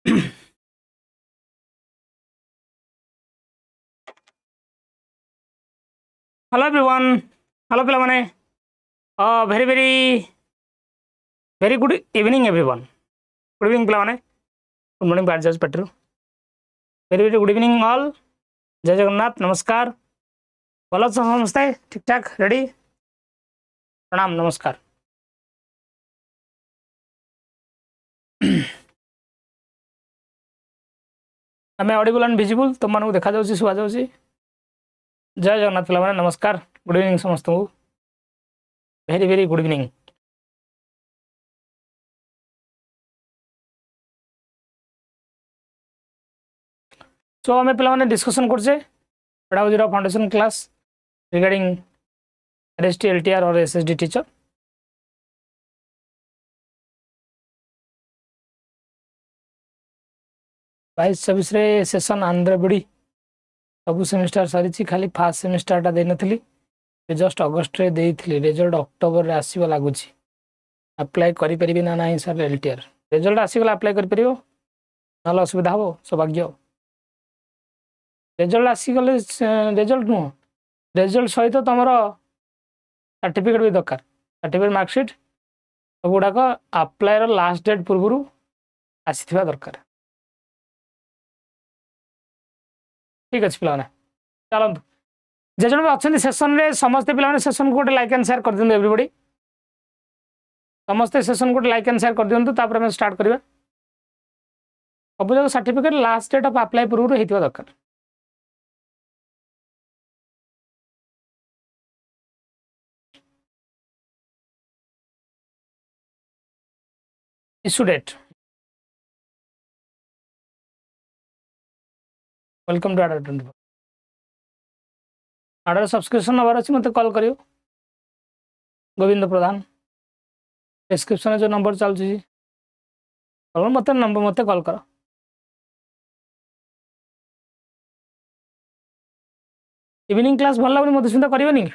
Hello everyone, hello पिला माने, very very very good evening everyone. Good evening पिला माने, गुड मॉर्निंग बारजाज पटरू, very very good evening all. जय जगन्नाथ, नमस्कार। भल समस्ते ठीक ठाक रेडी? प्रणाम, नमस्कार। आम ऑडिबल एंड विजिबल तुम मानक देखा जाउछि, सुबा जाउछि। जय जगन्नाथ पिला माने, नमस्कार, गुड इवनिंग समस्त को, वेरी वेरी गुड इवनिंग। सो आम पे डिस्कसन करछे pedagogy foundation class regarding RHT LTR और SSD टीचर। बाईस 26 सेसन आंध्र बिड़ी सब सेमिस्टर सरी, खाली फास्ट सेमिस्टरटा दे नथली, जस्ट अगस्ट रे देइथली, रिजल्ट अक्टोबर रे आसीबा लागुची। अप्लाई करि परिबि ना नाही सर LTR? रिजल्ट आसीगला अप्लाई करि परिबो, नल असुविधा हो सौभाग्य। रिजल्ट आसीगले रिजल्ट नुह, रिजल्ट सहित तुमर सर्टिफिकेट भी दरकार, सर्टिफिकेट मार्कशीट सब गुड़ाक अप्लाई रो लास्ट डेट पूर्व आसीथिबा दरकार। ठीक अच्छे पिला चलतु, जे जन भी अच्छा सेसन रे समस्ते पिला सेसन को गोटे लाइक एंड शेयर कर दियंतु एवरीबॉडी, समस्ते सेसन को लाइक एंड शेयर कर दियंतु, तापर हम स्टार्ट करबा। सब जगह certificate last date of apply पूर्व हेतिबा दरकार। इशू डेट, वेलकम टू आडर 24। आडर सब्सक्रिप्शन नंबर अच्छी मत कॉल करियो, गोविंद प्रधान। डिस्क्रिप्शन जो नंबर चलुची मत नंबर मत कॉल कर। इवनिंग क्लास भल लगुनि मत चिंता करनी।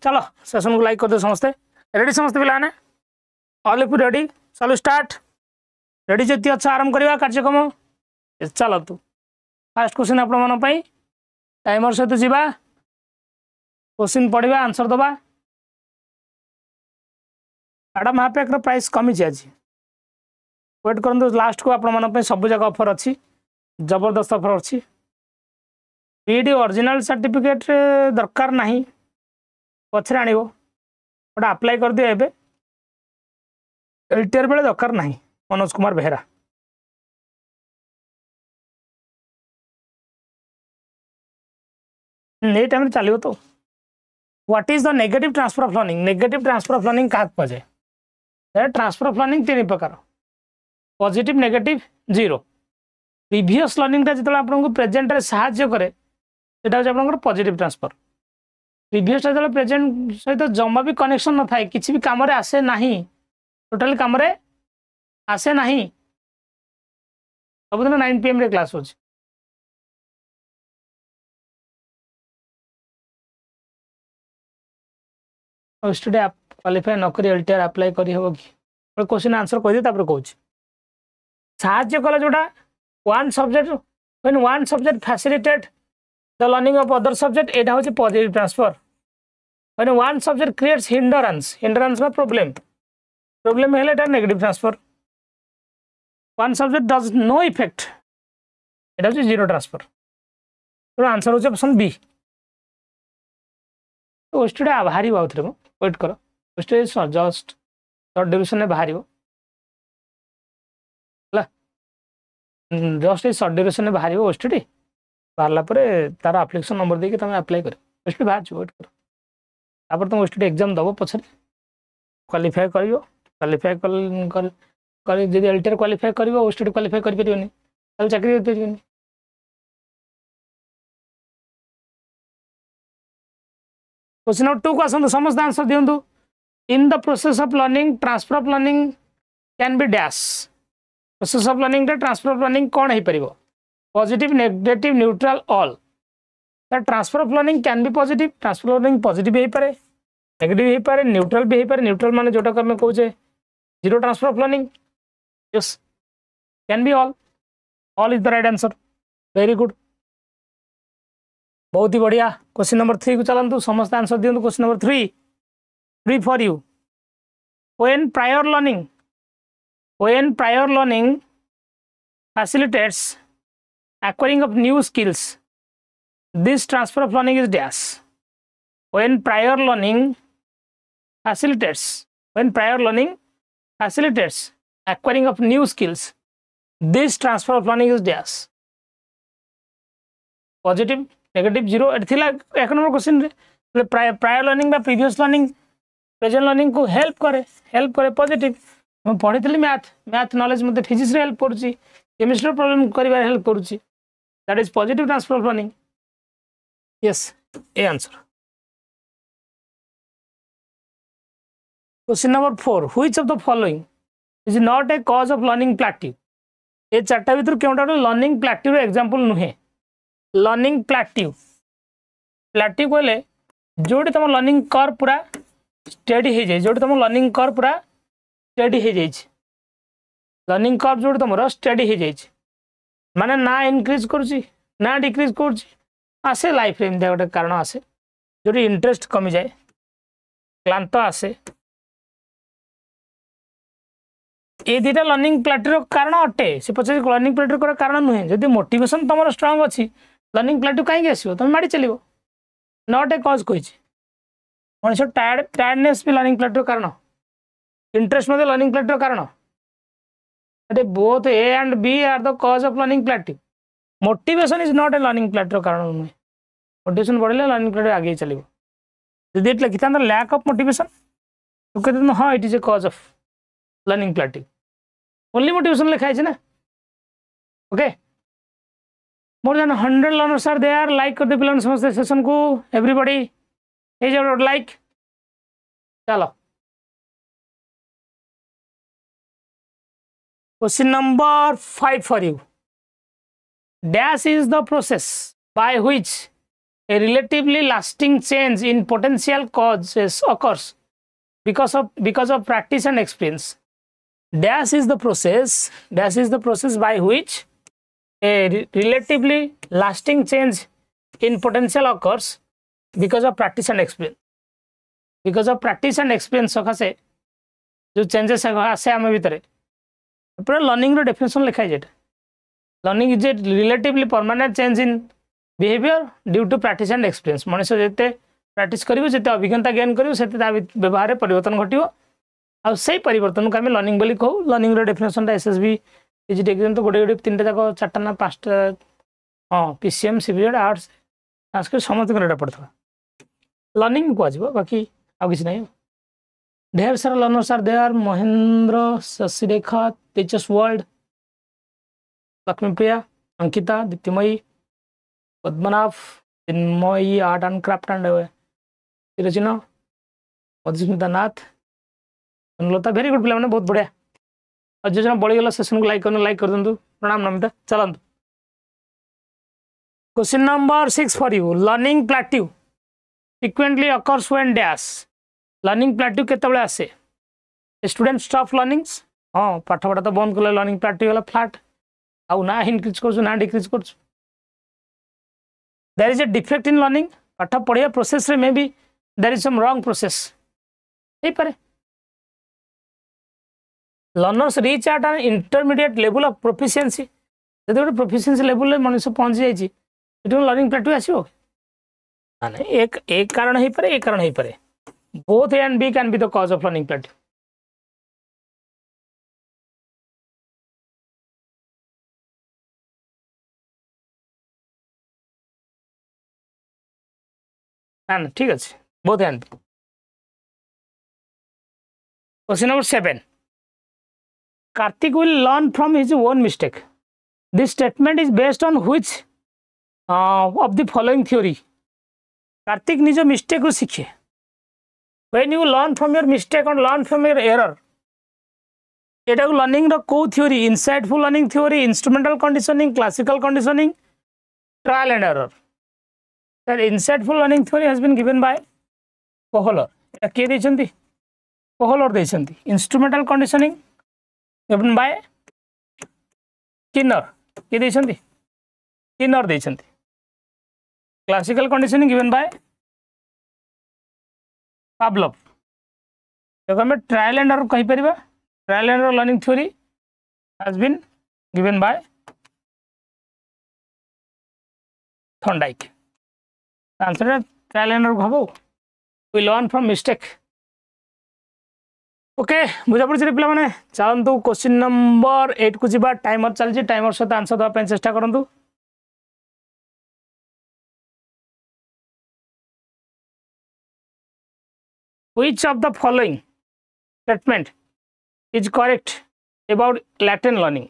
चलो सेशन को लाइक कर दो समस्ते। रेडी समस्ते पिलाने? All of you ready? चलो स्टार्ट। रेडी जति अच्छा आरंभ करवा कार्यक्रम। चलो तू फास्ट क्वेश्चन आपण टाइमर सहित जीवा, क्वेश्चन पढ़ा, आंसर दबा। मैडम हाफेक प्राइस कमी आज, वेट करूँ लास्ट को आपण सब जगह ऑफर अच्छी, जबरदस्त ऑफर अच्छी। बीडी ओरिजिनल सर्टिफिकेट दरकार नहीं, पछरे आनिबो, गोटे अप्लाई कर दियो। एबे LTR बेले दरकार नहीं। मनोज कुमार बेहरा, ये टाइम चलो तो। What is the negative transfer of learning? Negative transfer of learning क्या कहुए? ट्रांसफर ऑफ लर्निंग तीन प्रकार, positive, negative, zero. Previous learning जो आपको प्रेजेंट रे साहाय्य करे सेटा होचे पॉजिटिव ट्रांसफर। प्रीवियस जो प्रेजेंट सहित जमा भी कनेक्शन न थाए, किसी भी काम रे आसे नहीं, टोटली काम रे आसे नहीं। सबुदिन 9 PM रे क्लास होची। स्टूडेंट आप क्वालिफाई न करी LTR अप्लाई करी हो कि? क्वेश्चन आंसर कह दिए तापर कहूँ। साहाय्य कला जोटा one subject, when one subject facilitate the learning of other subject, एटा होची positive transfer. When one subject creates hindrance, hindrance में प्रॉब्लम, प्रॉब्लम है एटा negative transfer. One subject does no effect, एटा होची जीरो ट्रांसफर। तो आंसर होची option B. तो स्टूडेंट बाहर आउे वेट कर, जस्ट शॉर्ट ड्यूरेशन में बाहर, जस्ट शॉर्ट ड्यूरेशन में बाहर ओस्टी बाहर पर तार आप्लिकेसन नंबर देके तुम अप्लाई कर ओस्टी बाहर वेट कर। तापर तुम ओस्टी एग्जाम दब पछरे क्वालिफाई कर, क्वालिफाई कर जब LTR क्वालिफाई कर ओस्टी क्वालिफाई कर पारिबनी, ताले चाकरी कर पारिबनी। क्वेश्चन नंबर 2 को आसतु, समस्त आंसर दिंतु। In the process of learning transfer of learning can be dash. Process of learning transfer of learning कौन हो पार? Positive, negative, neutral, all. Transfer of learning can be positive, transfer of learning positive हो पारे, negative हो पारे, neutral भी हो पारे। न्यूट्रल माने जोटा आम कहे zero transfer of learning, Yes, can be all. All is the right answer. Very good. बहुत ही बढ़िया. क्वेश्चन नंबर 3 को चलंतु समस्त आंसर दियंतु. Question number 3 for you. When prior learning facilitates acquiring of new skills, this transfer of learning is dash. When prior learning facilitates acquiring of new skills, this transfer of learning is dash. Positive, negative, zero. एथिला एक number question रे prior learning बा previous learning present learning को help करे positive. मैं पढ़ी math knowledge मते physics रे हेल्प करूची, केमिस्ट्री प्रॉब्लम करिवार हेल्प करूची. That is positive transfer of learning. Yes, A answer. Question number 4. Which of the following is not a cause of learning plateau. ए चारटा भीतर केउटा लर्निंग प्लेट्यू रो एग्जांपल नुहे. लर्निंग प्लेट्यू कहले जोटी तुम लर्निंग कर पूरा स्टडी हो जाए, जोटी तुम लर्निंग कर पूरा स्टडी हो जाए, लर्निंग कर जोटी तुम स्टडी हो जाए, माने ना इनक्रीज करुच्ची ना डिक्रीज करुच्ची. आसे लाइफ रे एमती गोटे कारण आसे जोटी इंटरेस्ट कमी जाए, क्लांत आसे. ये दुटा लर्निंग प्लेट्यूर कारण अटे. से पचास लर्निंग प्लेट्यूर कारण नुहे. जदि मोटिवेशन तुम स्ट्रांग अच्छी लर्निंग प्लेट्यू कहीं आसो तुम माड़ी चलो. नॉट ए कॉज कही मनुष्य टायर्डनेस भी लर्निंग प्लेट्यूर कारण, इंटरेस्ट मध्य लर्निंग प्लेट्यूर कारण. Both A and B are the cause of learning plateau. Motivation is not a learning प्लेट्यूर कारण नुहे. मोटिवेशन बढ़े लर्निंग प्लेट्यूर आगे चलो. जदि लिखी था लैक ऑफ मोटिवेशन तो कहते हाँ it is a cause of learning plateau. Only motivation लिखा है ना. Okay, more than 100 learners are there. Like कर दे पिलान समस्त सेशन को. Everybody is about like. चलो question number 5 for you. Dash is the process by which a relatively lasting change in potential causes occurs because of practice and experience. Dash is the process by which a relatively lasting change in potential occurs because of practice and experience. Because of practice and experience सकासे जो changes आसे आमे भीतर पूरा learning रो definition लिखा है. Learning is a relatively permanent change in behavior due to practice and experience. मनुष्य जेते practice करिवो जेते अभिज्ञता ज्ञान करिवो सेते ता व्यवहार परिवर्तन घटिवो. आ सही परिवर्तन को आम लर्निंग बोली कहू. लर्निंग रो डेफिनेशन एसएसबी टीजीटी एग्जाम तो गोटे तीन जाक 4टा ना 5टा हाँ पीसीएम सीबीएड आर्ट्स संस्कृत समस्त को पड़ता लर्निंग कह बाकी आ कि नहीं. ढेर सारा learners are there. Mahendra, Shashirekha, Tejas world, Lakshmipriya, Ankita, Diptimayi, Padmanabh, Chinmayi, art and craft and चिरचिना, मधुस्मिता नाथ, लता. वेरी गुड पिला बहुत बढ़िया. और जो जन बढ़ीगला सेशन को लाइक कर दिंतु. प्रणाम नमिता. चलतु question number 6 for you. Learning plateau frequently occurs when dash. Learning plateau केतबेले आसे. Student stop learnings. हाँ पाठ पढ़ा तो बंद कले लर्निंग प्लेट्यू गला फ्लैट. आउ ना इनक्रीज कर ना डिक्रीज कर. There is a defect in learning. पाठ पढ़िया प्रोसेस रे may be there is some wrong process हे पारे. Learners reach at an intermediate level of proficiency. जब गोटे प्रोफिशिएंसी लेवल मनुष्य पहुंची जाइए लर्निंग प्लेट्यू आसो ना. एक कारण हो पारे एक कारण हो पारे. Both A and B can be the cause of learning plateau. ना ठीक अच्छे both and. Question number 7. Karthik will learn from his own mistake. This statement is based on which of the following theory? Karthik निज mistake को सीखे. When you learn from your mistake and learn from your error, एटा को learning रो को theory? Insightful learning theory, instrumental conditioning, classical conditioning, trial and error. That insightful learning theory has been given by Kohler. एटा के देछंती? Kohler देछंती. Instrumental conditioning given by Skinner किए देछंती Skinner देछंती classical conditioning given by Pavlov देखो हमें trial and error कहि परिबा trial and error learning theory has been given by Thorndike answer trial and error हबो we learn from mistake okay बुझा पड़ी पे मैंने चलतु क्वेश्चन नंबर 8 को जीवा टाइमर चलती टाइमर सहित आंसर देवाई चेष्टा करूँ Which of the following statement is correct about latent learning?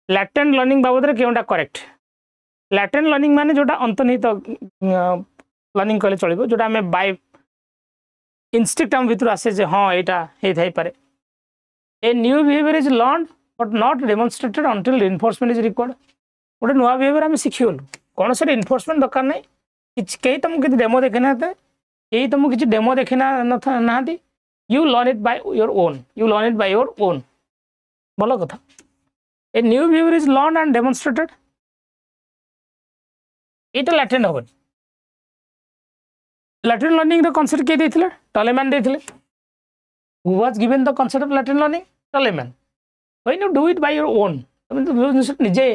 Latent learning बाबद क्योंटा करेक्ट latent learning माने जोटा अंतर्निहित लर्निंग कहले चलिबो जोटा हमें बाय इंस्टिंक्ट हम भीतर आसे जे हां एटा हे थाई पारे ए new behaviour is learned but not demonstrated until reinforcement is required गोटे नुआ बिहेवियर हम सिखिगलु कौन से रिइंफोर्समेंट दरकार नै कई तुमको किसी डेमो देखना है यही तुमको किसी डेमो देखना ना you learn it by your own भल कथा a new behaviour is learn and demonstrated ये तो लैटेंट हम लैटेंट लर्निंग रो कांसेप्ट के देथिले टॉलेमैन देथिले who was given the concept of latent learning Tolman when you do it by your own तुम तो निजे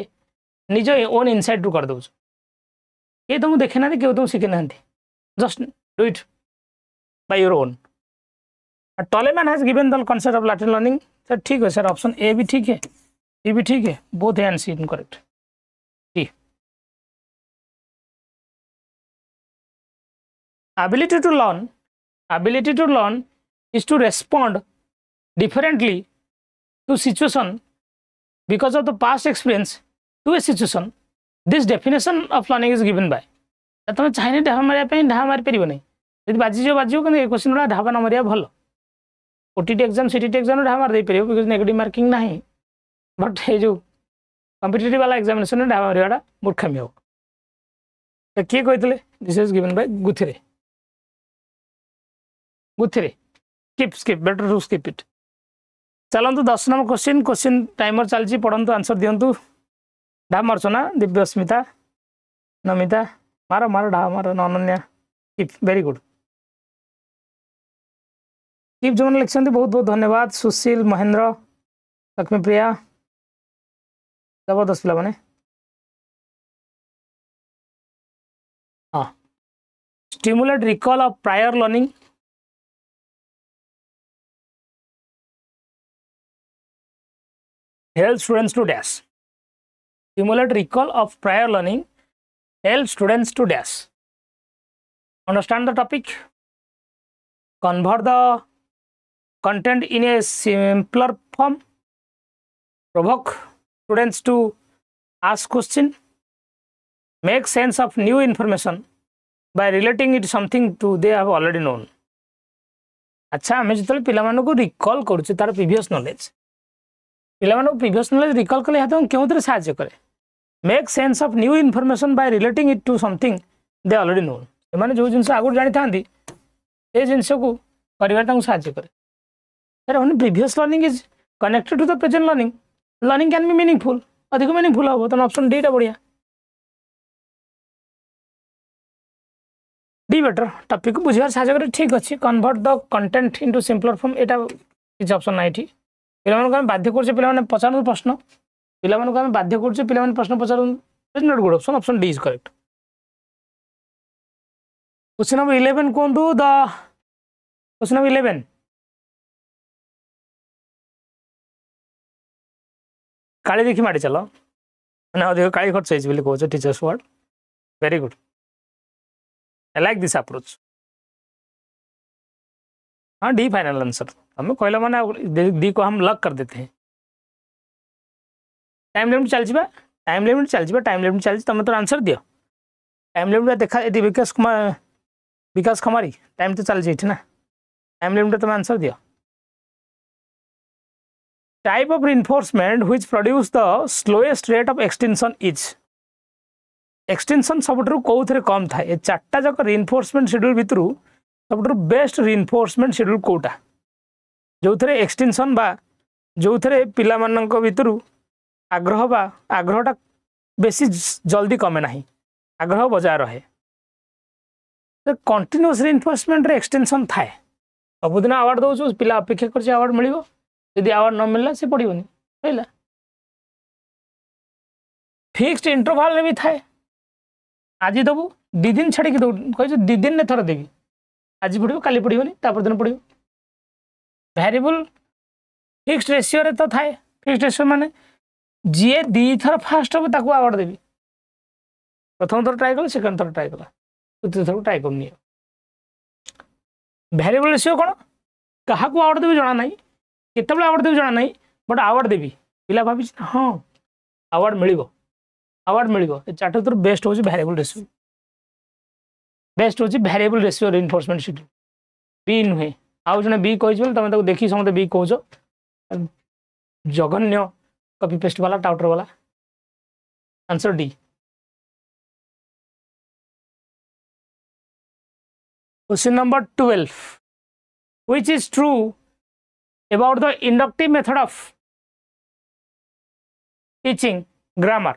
निजे ओन इनसाइट टू कर दउछ ये तुम देखना कि तुम सीखे ना just do it by your own Tolman has given the concept of latent learning sir ठीक है सर ऑप्शन ए भी ठीक है ये भी ठीक है बोथ है आंसर इनकरेक्ट जी ability to learn is to respond differently to situation because of the past experience to a situation. This definition of learning is given by तुम चाहिए ढाबा मारे ढाबा मारी पार नहीं यदि बाजिज कि क्वेश्चन गुड़ा ढाबा न मारिया भल OTET exam CTT exam dhaba मार पार बिकज नेगेटिव मार्किंग ना बट ये जो कॉम्पिटिटिव वाला एग्जामिनेशन ढाबा मारियाटा मूर्खामी हो किए कहते this is given by Guthrie skip better to skip it चलतु 10 नंबर क्वेश्चन टाइमर चलती पढ़ंतु आंसर दिंतु ढाबा मारछ ना दिव्यस्मिता नमिता मार मार ढाबा मार Ananya skip very good skip जो लिखते बहुत बहुत धन्यवाद सुशील महेंद्र लक्ष्मी प्रिया जबरदस्त पे हाँ stimulate recall of prior learning help students to dash stimulate recall of prior learning help students to dash understand the topic convert the content in a simpler form provoke students to ask question make sense of new information by relating it something to they have already known अच्छा आम जो पिला recall करुचे तार previous knowledge पिला previous knowledge recall कले क्यों साहाय्य करे make sense of new information by relating it to something they already known से जो जिन आगुरी जानी था ये जिनस को कर साहाय्य करे sir only previous learning is connected to the present learning learning can be meaningful अधिक मीनिंगफुल हम तो ऑप्शन डी बढ़िया डी बेटर टॉपिक को बुझार साहाय्य करे ठीक अच्छे convert the content into simpler form एटा किसी ऑप्शन ना ये पिला बाध्य कर पचार प्रश्न पिला बाध्य कर प्रश्न पचार not good option option D is correct question number 11 कहतु द क्वेश्चन नंबर 11 काली देखी माड़ी चल मैंने अधिक काली खर्च हो teachers word very good I like this approach हाँ डी फाइनल आंसर हमें कहला मैंने डी को हम लॉक कर देते हैं टाइम लिमिट चलती टाइम लिमिट चलती तुम तो आंसर दियो टाइम लिमिट देखा ये विकास खमारी टाइम तो चलती ना टाइम लिमिट तुम आंसर दियो type of reinforcement which produce the slowest rate of extension is extension सबुठ कौन कम था ये चार्टा जाक रिइंफोर्समेंट शेड्यूल भितर सबुठ बेस्ट रिइंफोर्समेंट शेड्यूल कोटा जो थे एक्सटेंशन बा जो थे पिला भितर आग्रहटा बेसी जल्दी कमे ना आग्रह बजाय रहे तो कंटिन्यूअस रिइंफोर्समेंट रे एक्सटेंशन थाए सबुदिन अवार्ड दौर पिला अपेक्षा कर अवार्ड मिल जदि अवार्ड न मिलला से पड़ोनी सहीला फिक्स्ड इंटरवल भी थाए आज दबू 2 दिन छाड़ी कह 2 दिन ने थर देवी आज पढ़ो काली पढ़ोनी दिन पढ़ो वेरिएबल फिक्स्ड रेशियो रे तो थाए फिक्स्ड रेशियो माने जी 2 थर फास्ट हम ताको अवार्ड देवी प्रथम थर ट्राए कला सेकंड थर ट्राए कला तृतीय थर ट्राए करनी वेरिएबल रेशियो कौन क्या अवार्ड देवी जना ना केत अवार्ड देवी जना ना बट अवार्ड देवी पिला भावी हाँ अवार्ड मिल चार्ट बेस्ट हूँ वेरिएबल रेशियो बेस्ट हूँ variable ratio reinforcement schedule B नुहे आउ जने बी कही तुम देखी समझते बी कह जघन्य कॉपी पेस्ट वाला टाउटर वाला answer D question number 12 which is true about the inductive method of teaching grammar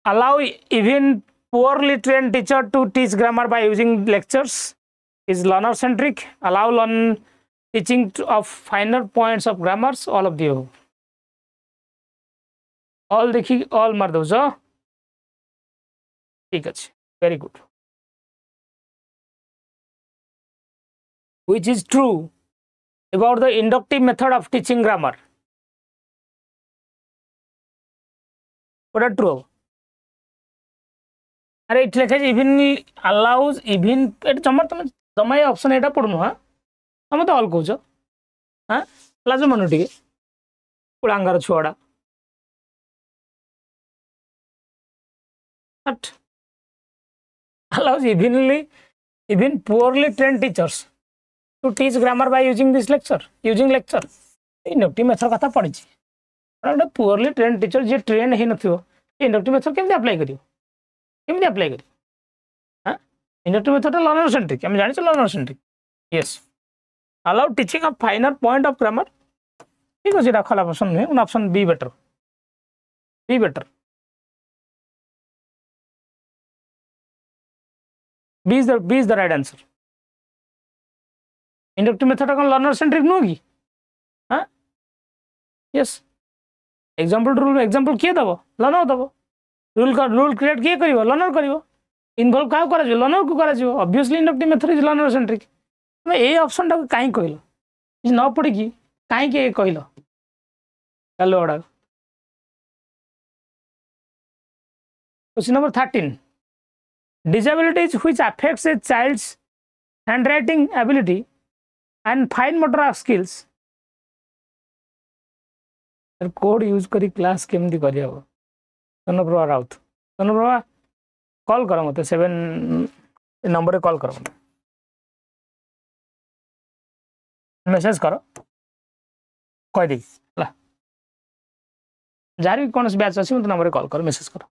allow even poorly trained teacher to teach grammar by using lectures is learner centric allow teaching of finer points of grammars all of the all देखी all मार दो जो ठीक अच्छे very good which is true about the inductive method of teaching grammar what true अरे it लिखा even allows even जमा तुम जमा ये ऑप्शन एटा पढ़नु हां तुम तो ऑल कहछ हां लाज मन टिके कुलांगार छुआडा but allows even poorly trained teachers to teach grammar by using using lecture inductive method कथा पड़ी छी poorly trained teacher जे ट्रेन हे नथियो inductive method केमते अप्लाई करियो हां inductive method learner centric हम जानि छ learner centric yes allow teaching of finer point of grammar ठीक अछि रखला ऑप्शन है उन option be better B is the right answer inductive method कौन learner centric नुह कि हाँ yes example किए दबो learner दबो रूल क्रिएट किए करिवो learner करिवो इन्वॉल्व का करा जो learner को करा जो obviously inductive method is learner centric मैं ए ऑप्शन टा काई कहलो इज न पड़ी कि काई के कहलो चलो ओडा question number 13 disabilities which affects a child's handwriting ability and fine motor skills code use करी क्लास केमती करी हबो सनप्रभा राउत सनप्रभा कॉल करो मते 7 नंबर रे कॉल करो मते मैसेज करो कह दे ला जार भी कौन बैच अछि मते नंबर रे कॉल करो मैसेज करो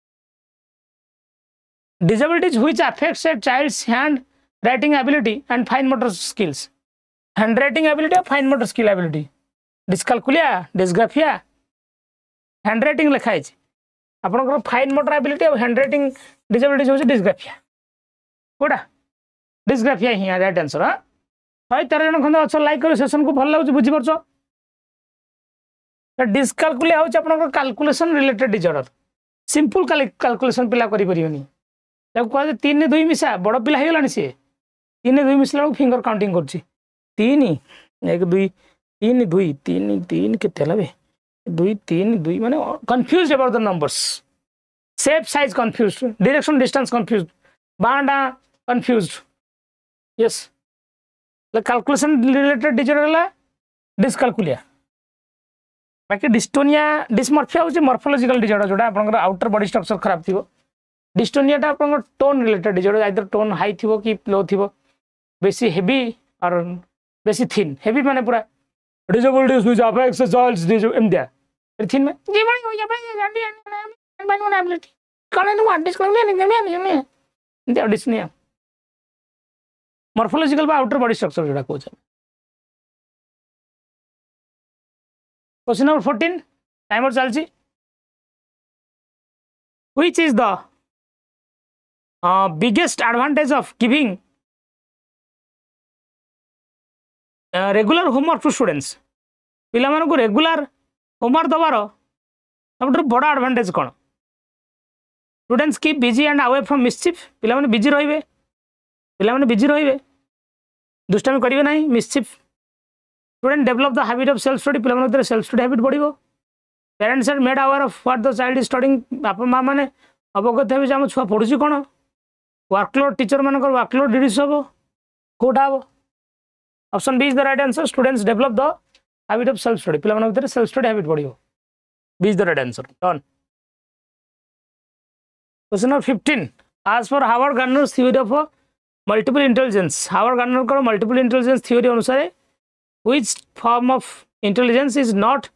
disabilities which affects a child's hand writing ability and fine motor skills handwriting ability or fine motor skill ability dyscalculia dysgraphia handwriting लिखा है आपन फाइन मोटर एबिलिटी और हैंडराइटिंग डिसेबिलिटी होची डिस्ग्राफिया कोडा dysgraphia ही right answer हां 13 जन खंड अच्छा लाइक करो सेशन को भल लागु बुझी परछो डिस्कैलकुलिया होची आपन calculation related disorder simple calculation पिला करि परियोनी जब कह 3 ने 2 मिसा बड़ पिला हे गलानी से 3 ने 2 मिसला फिंगर काउंटिंग करछि 3 1 2 3 2 3 3 केते लबे 2 3 2 माने confused about the numbers shape size confused direction distance confused Banda confused yes the calculation related disorder dyscalculia बाकी डिस्टोनिया डिस्मॉर्फिया होची मॉर्फोलॉजिकल डिसऑर्डर जोडा आपन आउटर बॉडी स्ट्रक्चर खराब थिबो डिस्टोनिया टा आपन tone related disorder either tone high थिबो कि लो थिबो बेसी हेवी और बेसी थिन हेवी माने पूरा disabilities which affects childs India थिन में जीवन हो जाबे जानी बानो एबिलिटी कने नो डिस्कैलकुलिया नहीं इंडिया डिस्निया मॉर्फोलॉजिकल बा आउटर बॉडी स्ट्रक्चर जोडा को क्वेश्चन नंबर 14 टाइमर चलची which is the biggest advantage of giving regular homework to students पिला मानक रेगुलर होमवर्क दबार सब बड़ एडवांटेज कौन स्टूडेंट्स की बिजी एंड अवे फ्रॉम मिसचिफ पिला माने बिजी रहिबे पिला माने बिजी रहिबे दुष्टामी करिवे नाही mischief student develop the habit of self study पिला मानक सेल्फ स्टडी हैबिट बढ़िबो parents are made aware of what the child is studying बापा मां माने अवगत हेबे जे हम छुआ पढुची कोन वर्कलोड टीचर मानकर वर्कलोड रिड्यूस हो कोटा हो option B is the right answer students develop the habit of self study पिला मानक सेल्फ स्टडी हैबिट बढ़िबो B is the right answer done question number 15 as per Howard Gardner's theory of multiple intelligence Howard Gardner को multiple intelligence theory अनुसार which form of intelligence is not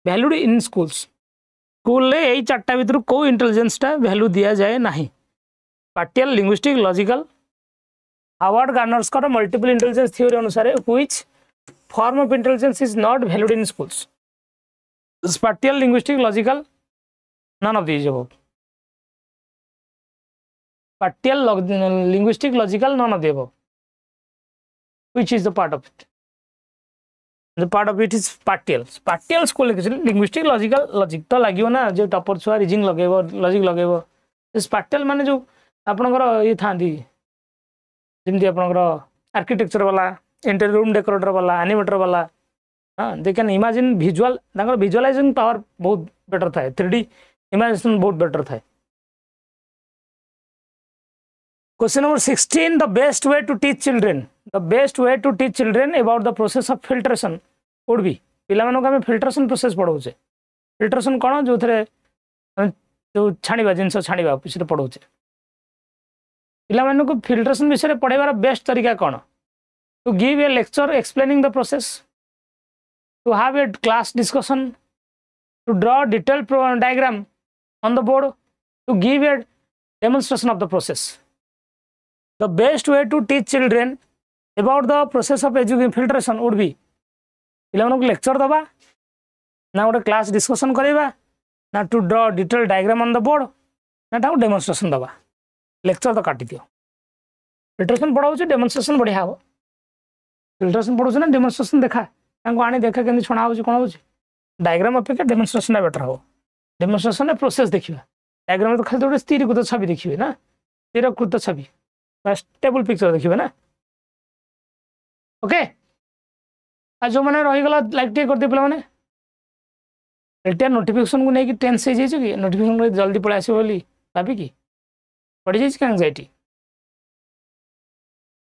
valued in schools school ले एई चारटा भितर को intelligence टा value दिया जाए नाही partial linguistic logical Howard Gardner's का मल्टीपल इंटेलिजेंस थ्योरी अनुसार which form of intelligence is not valued in schools partial linguistic logical none of these above partial linguistic logical none of the above which is the part of it the part of it is partial school linguistic logical logic तो लागियो ना जो topper छुआ reasoning लगेबो logic लगेबो इस partial माने जो आपनकर ये थांदी जेमति आपनकर आर्किटेक्चर वाला इंटीरियर रूम डेकोरेटर वाला एनिमेटर वाला हां दे कैन इमेजिन विजुअल तांकर विजुअलाइजिंग पावर बहुत बेटर थाए 3D इमेजिनेशन बहुत बेटर थाए Question number 16 the best way to teach children about the process of filtration would be पिला मानको हम फिल्ट्रेशन प्रोसेस पढौचे फिल्ट्रेशन कोन जो थरे जो छाणीबा जिंस छाणीबा पिछरे पढौचे पिला मानको फिल्ट्रेशन विषय पढेबार बेस्ट तरीका कोन to give a lecture explaining the process to have a class discussion to draw detailed diagram on the board to give a demonstration of the process The best way to teach children about the process of education filtration would be पिला मानको lecture दबा ना गोटे class discussion करबा ना to draw detail diagram on the board ना ता demonstration दबा लेक्चर तो काटी दियो फिल्ट्रेशन पढाउ छ डेमोन्स्ट्रेशन बढ़िया हो फिल्ट्रेशन पढाउ छ ना डेमोन्स्ट्रेशन देखा तांको आनी देखा केंदी छणा हो छ कोन हो छ डायग्राम अपेक्षा डेमोन्स्ट्रेशन बेटर हो डेमोन्स्ट्रेशन में प्रोसेस देखिबा डायग्राम तो खाली तो स्थिर को छवि देखिबे ना स्थिर कृत छवि स्टेबल पिक्चर देखिए ना ओके आज जो मैंने रहीगला लाइक टे कर दे पे मैंने एलटीआर नोटिफिकेशन को लेकिन टेंस हो जाइए कि नोटिफिकेशन जल्दी पड़े आसो बोली भाविकी पड़ जाए एंजाइटी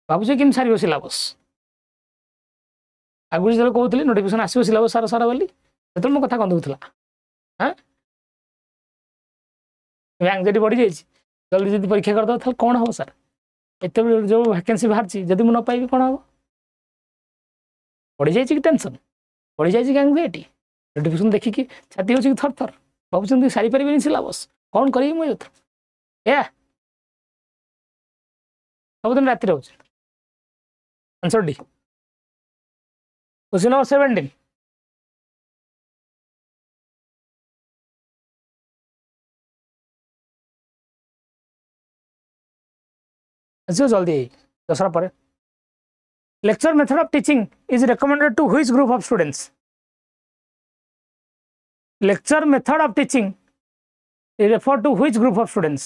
भावुचे कि सारे सिलेबस आगुरी जो कहते नोटिफिकेशन आसो सिलेबस सारा सारा बोली जो मो कथा कहूला हाँ एंजाइटी बढ़ी जाइए जल्दी जल्दी परीक्षा करदे कौन हम सर एत जो वैकेंसी बाहर जब मुझे न पाइबी कौन हम बढ़ी जाए कि टेंशन बढ़ी जाए कि एंजाइटी नोटिफिकेशन देखिकी छाती हो थर थर भावुं सारी पारे सिलेबस कौन करी मुझे या सबुदिन राति हो आंसर डी क्वेश्चन नंबर 17 जो जल्दी दसरा पर lecture method of teaching is recommended to which group of students lecture method of teaching is refer to which group of students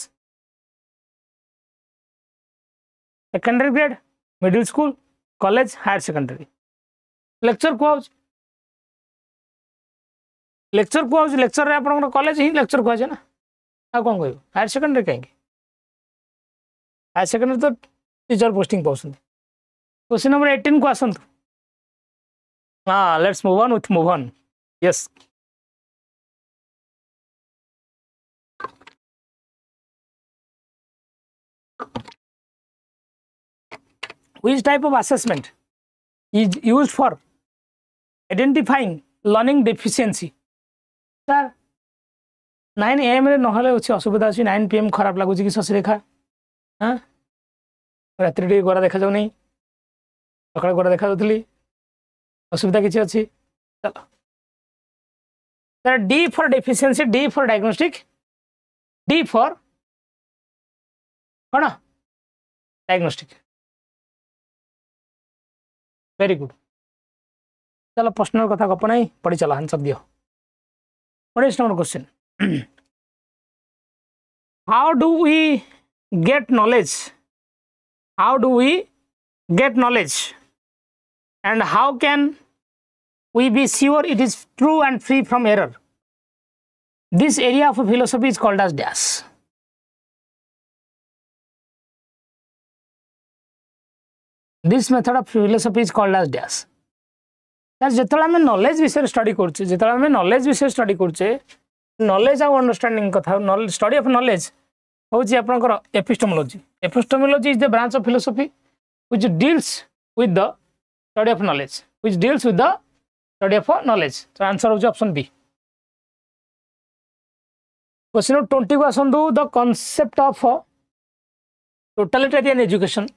secondary grade middle school college higher secondary lecture को lecture रे आपन college ही lecture को ना आ कौन कह higher secondary कहीं higher secondary तो teacher posting पाउछन question number 18 को आसंतु हाँ let's move on yes which type of assessment is used for identifying learning deficiency sir 9 am रे नहले अछि असुविधा अछि 9 pm खराब लागु कि शशि रेखा हाँ रात्रि टे गोरा देखा जाऊ नहीं सकाळ गोरा देखा जाउथली असुविधा किछि अछि चलो D for deficiency, D for diagnostic, D for कौन diagnostic. Very good. चलो पर्सनल कथा गप नहीं पढ़ी चला आंसर दियो. 19 number question. How do we get knowledge? How do we get knowledge? And how can we be sure it is true and free from error? This area of philosophy is called as dash. This method of philosophy is called as dash. That's जेतला में knowledge विषय study करछे, जेतला में knowledge विषय study करछे, knowledge और understanding कथा, knowledge study of knowledge होची आपनकर epistemology. Epistemology is the branch of philosophy which deals with the study of knowledge, which deals with the study of knowledge. So answer होची option B. Question number 20 को आसंदु. The concept of totalitarian education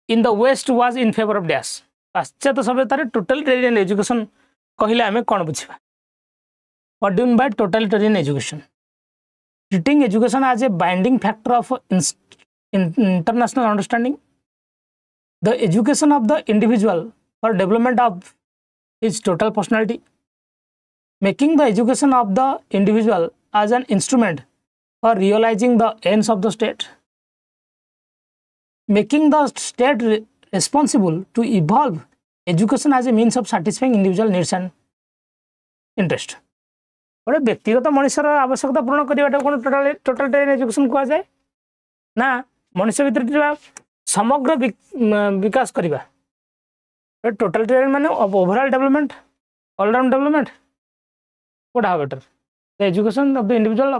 in the West was in favor of dash. पाश्चात्य सभ्यतार totalitarian education कहिले आमे कोन बुझिबा. What do you mean by totalitarian education? Treating education as a binding factor of international understanding. The education of the individual for development of his total personality. Making the education of the individual as an instrument for realizing the ends of the state. Making the state responsible to evolve education as a means of satisfying individual needs and interest. गोटे व्यक्तिगत मनुष्यर आवश्यकता पूर्ण करने कौन totalitarian education कह जाए ना मनुष्य भीतर समग्र विकास करवा. टोटलिटेरियन माने overall development, all round development. What how better the education of the individual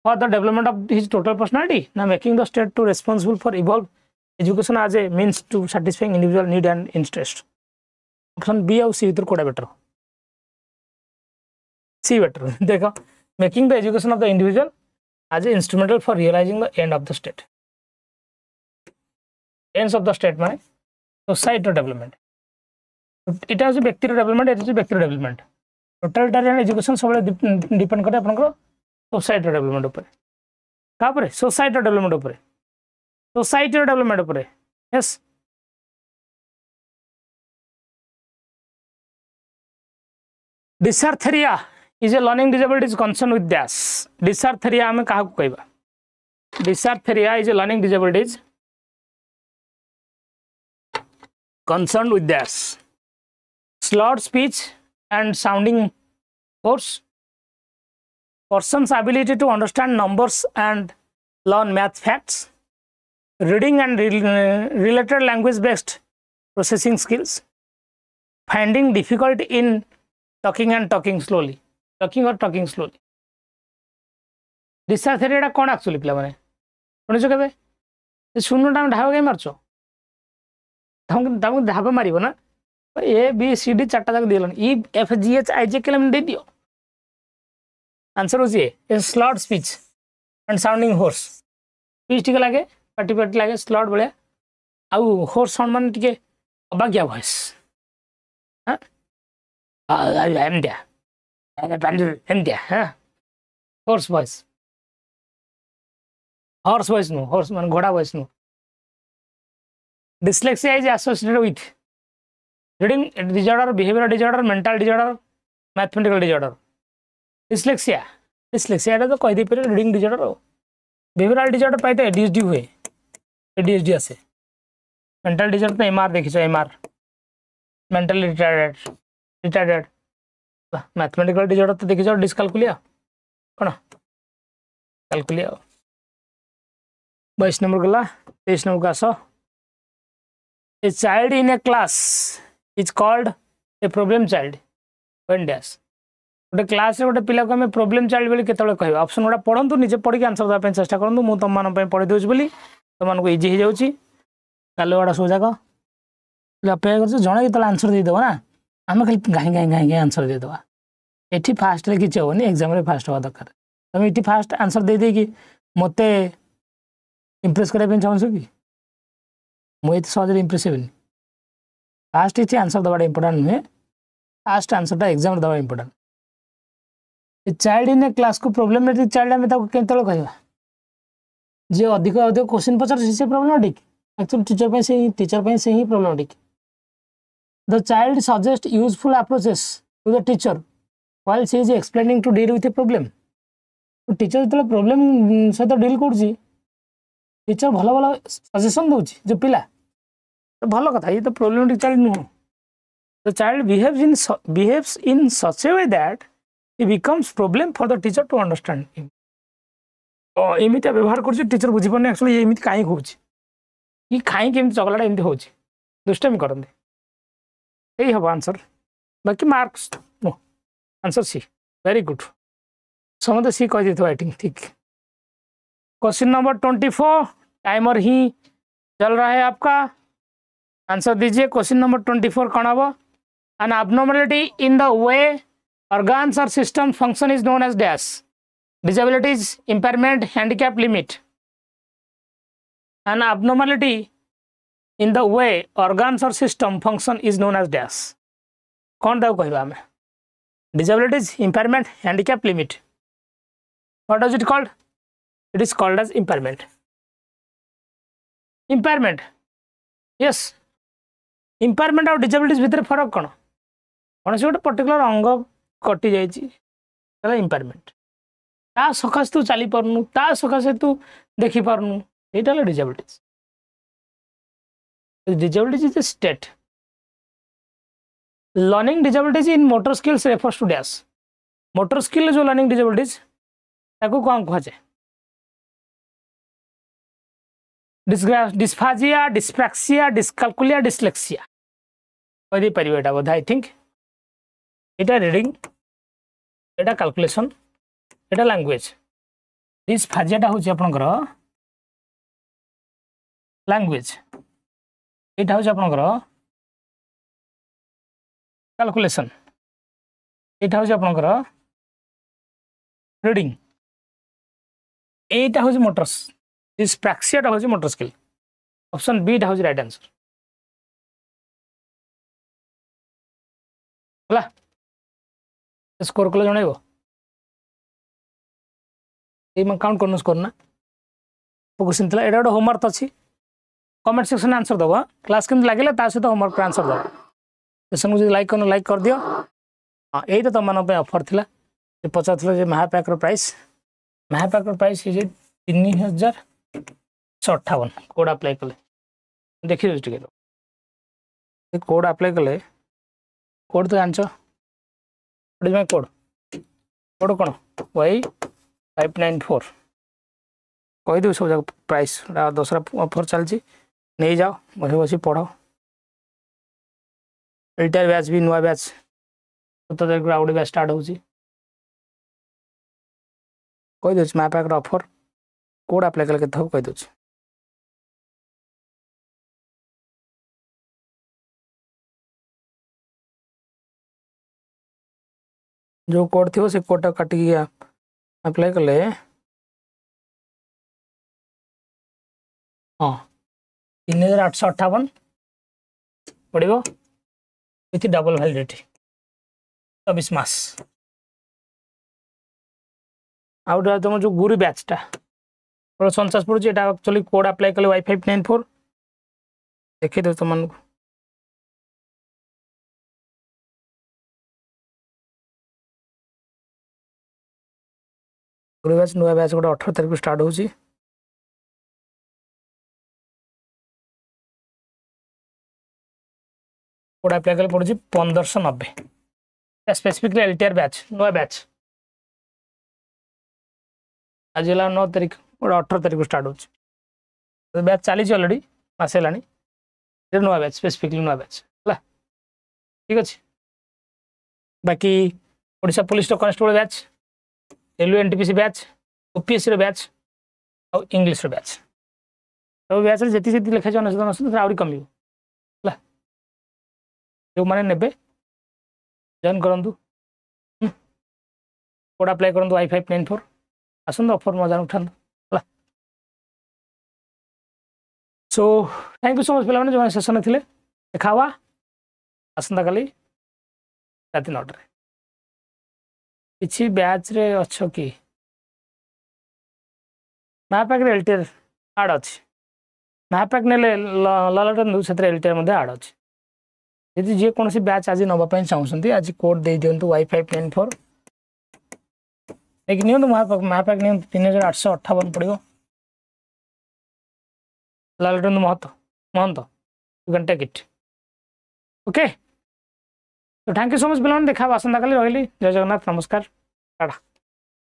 for the development of his total personality ना making the state to responsible for evolve education as a means to satisfying individual need and interest. Option B और C भीतर कोड़ा better. C better. देखो making the education of the individual as a instrumental for realising the end of the state. Ends of the state माने society development. It is व्यक्ति development, it is व्यक्ति development. Totalitarian education सब depend करे आपनकर society development ऊपर. का ऊपर? Society development ऊपर. सोसाइटी डेवलपमेंट ऊपर. Yes. Dysarthria is a learning disability is concerned with dash. Dysarthria हमें कहाँ को कहबा? Dysarthria is a learning disability is concerned with dash. Slurred speech and sounding hoarse. Person's ability to understand numbers and learn math facts. Reading and related language-based processing skills. Finding difficulty in talking and talking slowly. Talking or talking slowly. Dysarthria टा कौन actually पिला माने सुनिছো केबे ए शून्य time dhaba के मारछो तम ढाबा मारिबो ना A B C D चारटा जाक दिलन E F G H I जे के एम दे दियो. आंसर होची a slow speech and sounding hoarse. Speech ठीक लागे पाटी पाटी लागे स्लॉट बळे आउ होर्स साउंड माने टिके अबाग्या वॉइस. हां I'm there. I'm there. Huh? Horse voice. Horse voice no. Horse man ghoda voice no. Dyslexia is associated with reading disorder, behavioral disorder, mental disorder, mathematical disorder. Dyslexia. Dyslexia तो कह दी पर reading disorder. Behavioral disorder पाए तो ADHD हुए. ADHD आसे. Mental disorder तो MR देखी चो MR. Mentally retarded. Retarded. Mathematical disorder तो देखी जाओ डिस्कैलकुलिया कौन कैलकुलिया. 22 नंबर गला. 23 नंबर का so a child in a class is called a problem child when dash. गोटे क्लास रे गोटे पिला को हमें प्रॉब्लम चाइल्ड बोली केतले कहबा. ऑप्शन गोटा पढंतु निजे पढि के आंसर देबा पे चेष्टा करंतु. मु तुम मान पे पढि देउछ बोली तुम मान को इजी हो जाउची. कालो वाडा सोजा को अपेक्षा कर जणे केतले आंसर दे देबो ना आम खाली गाई गाई गाई गाई आंसर दे देवा. एठी फास्ट रे किछ होनी एग्जाम रे फास्ट होवा दरकार. तुम एठी फास्ट आंसर दे दे कि मते इंप्रेस करे पेन चाहछो कि मु एत सहज रे इंप्रेस हेबनी. फास्ट इच आंसर दबाडा इंपोर्टेंट नुहे. फास्ट आंसर टा एग्जाम रे दबा important. Child in a class को प्रोब्लेमेटिक चाइल्ड आम केतल कहवा जी अधिक अधिक क्वेश्चन पचार से प्रोब्लेमेटिक एक्चुअली टीचर से ही problematic the child suggest useful approaches to the teacher while she is explaining to deal with a problem teacher जो प्रॉब्लम सहित डील कर टीचर भल भल सजेशन दौर जो पिला तो भल कथा ये तो प्रोब्लेमेटिक चाइल्ड नुह the child behaves in such a way that it becomes problem for the teacher to understand him एमितिया व्यवहार कर टीचर बुझी पाने एक्चुअली एमिति काई होची ये खाई केमति चगलाटा एमिति होची दुष्टामी करंदे यही हम आंसर बाकी marks no answer C very good समझे सी कह दी आई थिंक ठीक क्वेश्चन नंबर 24 टाइमर ही चल रहा है आपका आंसर दीजिए क्वेश्चन नंबर 24 कौन हम N abnormality in the way organs or system function is known as dash disabilities impairment handicap limit an abnormality in the way organs or system function is known as dash कौन दाव कहबा हमें disabilities impairment handicap limit what is it called it is called as impairment yes impairment और disabilities भितर फरक कौन कौन से गोटे पर्टिकुलर अंग कटि जाइए इम्पेयरमेंट ता सकाशे तू चली पारनु ता सकाशे तू देखी पारनु ये disabilities disabilities is a state learning disabilities in motor skills refers to dash motor skill जो लर्निंग डिजेबिलिटीज ताको कौन कह जाए डिस्फाजिया डिस्प्रैक्सिया डिस्काल्कुलिया डिस्लेक्सिया कह पार यहाँ बोध आई थिंक এটা রিডিং এটা ক্যালকুলেশন এটা ল্যাঙ্গুয়েজ ডিসফাজিয়াটা হচ্ছে আপনার ল্যাঙ্গুয়েজ এটা হচ্ছে আপনার ক্যালকুলেশন এটা হচ্ছে আপনার রিডিং এইটা হচ্ছে মোটরস ডিসপ্রাক্সিয়াটা হচ্ছে মোটর স্কিল অপশন বিটা হচ্ছে রাইট আনসর হলা स्कोर कले जन काउंट कर स्कोर ना क्वेश्चन था यहाँ गोटे होमवर्क अच्छी कमेंट सेक्शन आंसर दब क्लास केमती लगे सहित होमवर्क आंसर दब सेशन को लाइक कर दियो हाँ यही तो तुम ऑफर थी पचार महापैक प्राइस प्राइस 3158 कोड अप्लाई कले देखिए कोड अप्लाई कले कोड तो जान कोड कोड कौन Y594 कहीदेव सब जगह प्राइस दसरा ऑफर चलती नहीं जाओ बस बस पढ़ LTR बैच भी नुआ बैच 17 तारीख आउट बैच स्टार्ट होची कहीदे महापैक ऑफर कोड अप्लाई कले के कहीदे जो कोड थी से कोड काटिकी अप्लाई कले हाँ 3858 पड़ो with double validity 24 mass out तुम जो गुरु बैचटा 50 पड़े एक्चुअली कोड अप्लाई कले Y594 देखिए दे तुम गुरु बैच नुआ बैच गोटे 18 तारीख स्टार्ट होची कोड अप्लाई कले पड़े 1590 स्पेसिफिकली LTR बैच नुआ बैच आज 9 तारीख गोटे 18 तारीख स्टार्ट होची बैच चली अलरेडी मास है नुआ बैच स्पेसिफिकली नुआ बैच है ठीक अच्छे बाकी Odisha police constable batch NTPC batch OPSC batch और इंग्लिश बैच सब बैच जी लिखाई आहरी कम जो मैंने ने जॉइन करूँ कोड अप्लाई करूँ Y594 आसतु ऑफर मजा उठा so thank you so much पे जो सेशन थे देखा आसंता काली रात 9 टारे। किसी बैच रे अच्छो कि मैपैक एलटीआर आड अच्छी मैपैक ने ललटन से एलटीआर मध्य आड अच्छी यदि जे कौन सी बैच आज नापी चाहते आज कोड दे दिंतु Y594 एक मैपैक नि 3858 पड़ो ललटन महंत you can take it okay तो थैंक यू सो मच पिला देखा आसंता काली रही जय जगन्नाथ नमस्कार टाटा।